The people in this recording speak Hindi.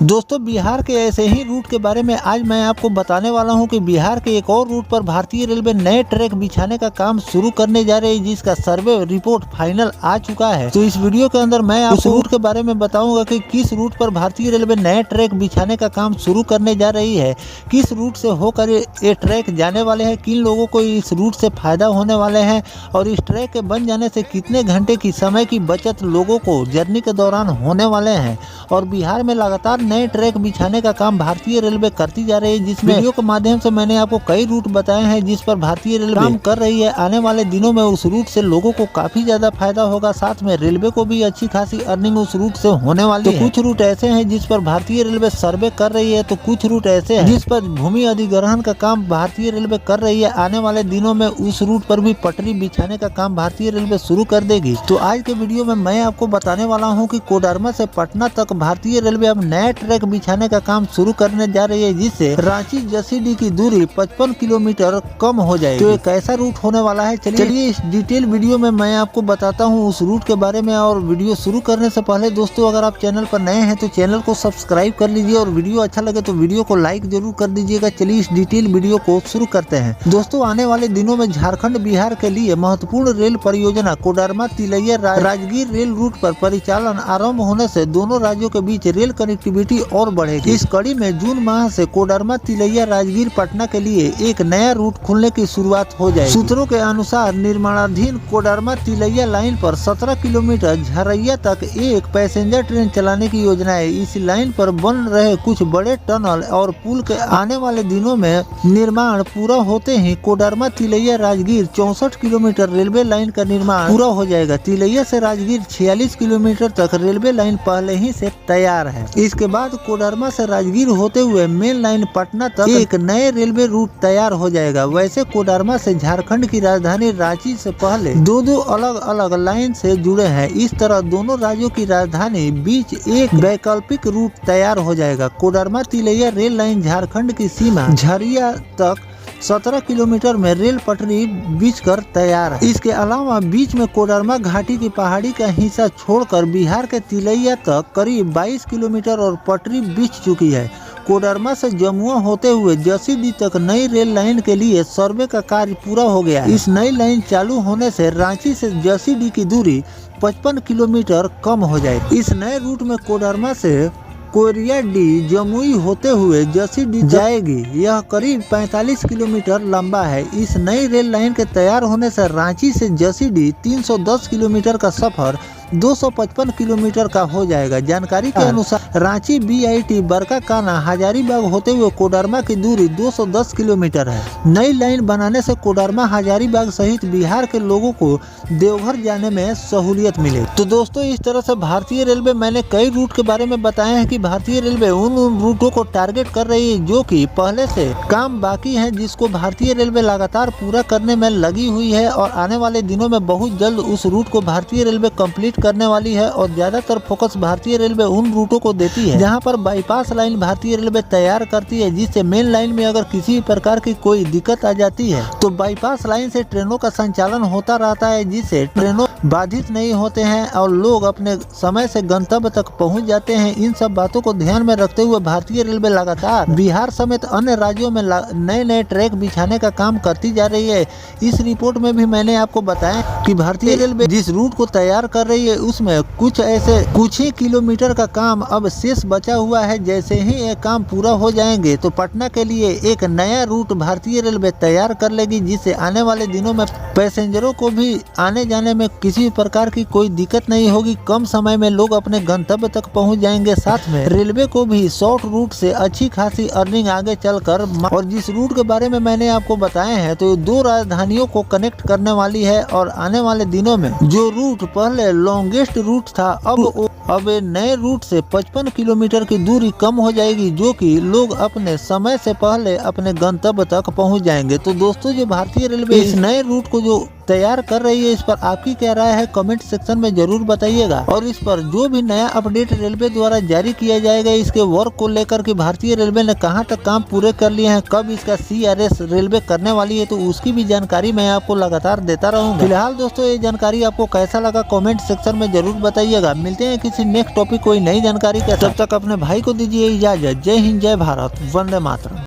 दोस्तों बिहार के ऐसे ही रूट के बारे में आज मैं आपको बताने वाला हूं कि बिहार के एक और रूट पर भारतीय रेलवे नए ट्रैक बिछाने का काम शुरू करने जा रही है, जिसका सर्वे रिपोर्ट फाइनल आ चुका है। तो इस वीडियो के अंदर मैं उस रूट के बारे में बताऊंगा कि किस रूट पर भारतीय रेलवे नए ट्रैक बिछाने का काम शुरू करने जा रही है, किस रूट से होकर ये ट्रैक जाने वाले हैं, किन लोगों को इस रूट से फायदा होने वाले हैं और इस ट्रैक के बन जाने से कितने घंटे की समय की बचत लोगों को जर्नी के दौरान होने वाले हैं। और बिहार में लगातार नए ट्रैक बिछाने का काम भारतीय रेलवे करती जा रही है, जिसमें वीडियो के माध्यम से मैंने आपको कई रूट बताए हैं जिस पर भारतीय रेलवे काम कर रही है। आने वाले दिनों में उस रूट से लोगों को काफी ज्यादा फायदा होगा, साथ में रेलवे को भी अच्छी खासी अर्निंग उस रूट से होने वाली है। कुछ रूट ऐसे हैं जिस पर भारतीय रेलवे सर्वे कर रही है, तो कुछ रूट ऐसे हैं जिस पर भूमि अधिग्रहण का काम भारतीय रेलवे कर रही है। आने वाले दिनों में उस रूट पर भी पटरी बिछाने का काम भारतीय रेलवे शुरू कर देगी। तो आज के वीडियो में मैं आपको बताने वाला हूँ कि कोडरमा से पटना तक भारतीय रेलवे अब नया ट्रैक बिछाने का काम शुरू करने जा रही है, जिससे रांची जसीडीह की दूरी 55 किलोमीटर कम हो जाएगी। तो ये कैसा रूट होने वाला है, चलिए इस डिटेल वीडियो में मैं आपको बताता हूँ उस रूट के बारे में। और वीडियो शुरू करने से पहले दोस्तों, अगर आप चैनल पर नए हैं तो चैनल को सब्सक्राइब कर लीजिए और वीडियो अच्छा लगे तो वीडियो को लाइक जरूर कर दीजिएगा। चलिए इस डिटेल वीडियो को शुरू करते हैं। दोस्तों, आने वाले दिनों में झारखंड बिहार के लिए महत्वपूर्ण रेल परियोजना कोडरमा तिलैया राजगीर रेल रूट पर परिचालन आरम्भ होने से दोनों राज्यों के बीच रेल कनेक्टिविटी और बढ़ेगी। इस कड़ी में जून माह से कोडरमा तिलैया राजगीर पटना के लिए एक नया रूट खुलने की शुरुआत हो जाएगी। सूत्रों के अनुसार निर्माणाधीन कोडरमा तिलैया लाइन पर 17 किलोमीटर झरैया तक एक पैसेंजर ट्रेन चलाने की योजना है। इस लाइन पर बन रहे कुछ बड़े टनल और पुल के आने वाले दिनों में निर्माण पूरा होते ही Koderma Tilaiya Rajgir 64 kilometre railway line का निर्माण पूरा हो जाएगा। तिलैया से राजगीर 46 किलोमीटर तक रेलवे लाइन पहले ही से तैयार है। इसके बाद कोडरमा से राजगीर होते हुए मेन लाइन पटना तक एक नए रेलवे रूट तैयार हो जाएगा। वैसे कोडरमा से झारखंड की राजधानी रांची से पहले दो अलग अलग लाइन से जुड़े हैं। इस तरह दोनों राज्यों की राजधानी बीच एक वैकल्पिक रूट तैयार हो जाएगा। कोडरमा तिलैया रेल लाइन झारखंड की सीमा झरिया तक 17 किलोमीटर में रेल पटरी बिछकर तैयार है। इसके अलावा बीच में कोडरमा घाटी की पहाड़ी का हिस्सा छोड़कर बिहार के तिलैया तक करीब 22 किलोमीटर और पटरी बिछ चुकी है। कोडरमा से जमुआ होते हुए जसीडीह तक नई रेल लाइन के लिए सर्वे का कार्य पूरा हो गया है। इस नई लाइन चालू होने से रांची से जसीडीह की दूरी 55 किलोमीटर कम हो जाएगी। इस नए रूट में कोडरमा से कोरियाडीह जमुई होते हुए जसीडीह जाएगी। यह करीब 45 किलोमीटर लंबा है। इस नई रेल लाइन के तैयार होने से रांची से जसीडीह 310 किलोमीटर का सफर 255 किलोमीटर का हो जाएगा। जानकारी के अनुसार रांची बीआईटी बरकाकाना हजारीबाग होते हुए कोडरमा की दूरी 210 किलोमीटर है। नई लाइन बनाने से कोडरमा हजारीबाग सहित बिहार के लोगों को देवघर जाने में सहूलियत मिलेगी। तो दोस्तों, इस तरह से भारतीय रेलवे, मैंने कई रूट के बारे में बताया है कि भारतीय रेलवे उन रूटों को टारगेट कर रही है जो कि पहले से काम बाकी है, जिसको भारतीय रेलवे लगातार पूरा करने में लगी हुई है। और आने वाले दिनों में बहुत जल्द उस रूट को भारतीय रेलवे कंप्लीट करने वाली है। और ज्यादातर फोकस भारतीय रेलवे उन रूटों को देती है जहां पर बाईपास लाइन भारतीय रेलवे तैयार करती है, जिससे मेन लाइन में अगर किसी प्रकार की कोई दिक्कत आ जाती है तो बाईपास लाइन से ट्रेनों का संचालन होता रहता है, जिससे ट्रेनों बाधित नहीं होते हैं और लोग अपने समय से गंतव्य तक पहुंच जाते हैं। इन सब बातों को ध्यान में रखते हुए भारतीय रेलवे लगातार बिहार समेत अन्य राज्यों में नए नए ट्रैक बिछाने का काम करती जा रही है। इस रिपोर्ट में भी मैंने आपको बताया कि भारतीय रेलवे जिस रूट को तैयार कर रही है उसमें कुछ ही किलोमीटर का काम अब शेष बचा हुआ है। जैसे ही ये काम पूरा हो जाएंगे तो पटना के लिए एक नया रूट भारतीय रेलवे तैयार कर लेगी, जिससे आने वाले दिनों में पैसेंजरों को भी आने जाने में किसी प्रकार की कोई दिक्कत नहीं होगी। कम समय में लोग अपने गंतव्य तक पहुंच जाएंगे। साथ में रेलवे को भी शॉर्ट रूट से अच्छी खासी अर्निंग आगे चलकर, और जिस रूट के बारे में मैंने आपको बताए हैं तो दो राजधानियों को कनेक्ट करने वाली है। और आने वाले दिनों में जो रूट पहले लॉन्गेस्ट रूट था, अब नए रूट से 55 किलोमीटर की दूरी कम हो जाएगी, जो कि लोग अपने समय से पहले अपने गंतव्य तक पहुंच जाएंगे। तो दोस्तों, जो भारतीय रेलवे इस नए रूट को जो तैयार कर रही है। इस पर आपकी क्या राय है कमेंट सेक्शन में जरूर बताइएगा। और इस पर जो भी नया अपडेट रेलवे द्वारा जारी किया जाएगा इसके वर्क को लेकर के भारतीय रेलवे ने कहां तक काम पूरे कर लिए हैं, कब इसका CRS रेलवे करने वाली है, तो उसकी भी जानकारी मैं आपको लगातार देता रहूंगा। फिलहाल दोस्तों ये जानकारी आपको कैसा लगा कमेंट सेक्शन में जरूर बताइएगा। मिलते हैं किसी नेक्स्ट टॉपिक कोई नई जानकारी के। तब तक अपने भाई को दीजिए इजाजत। जय हिंद, जय भारत, वंदे मातरम।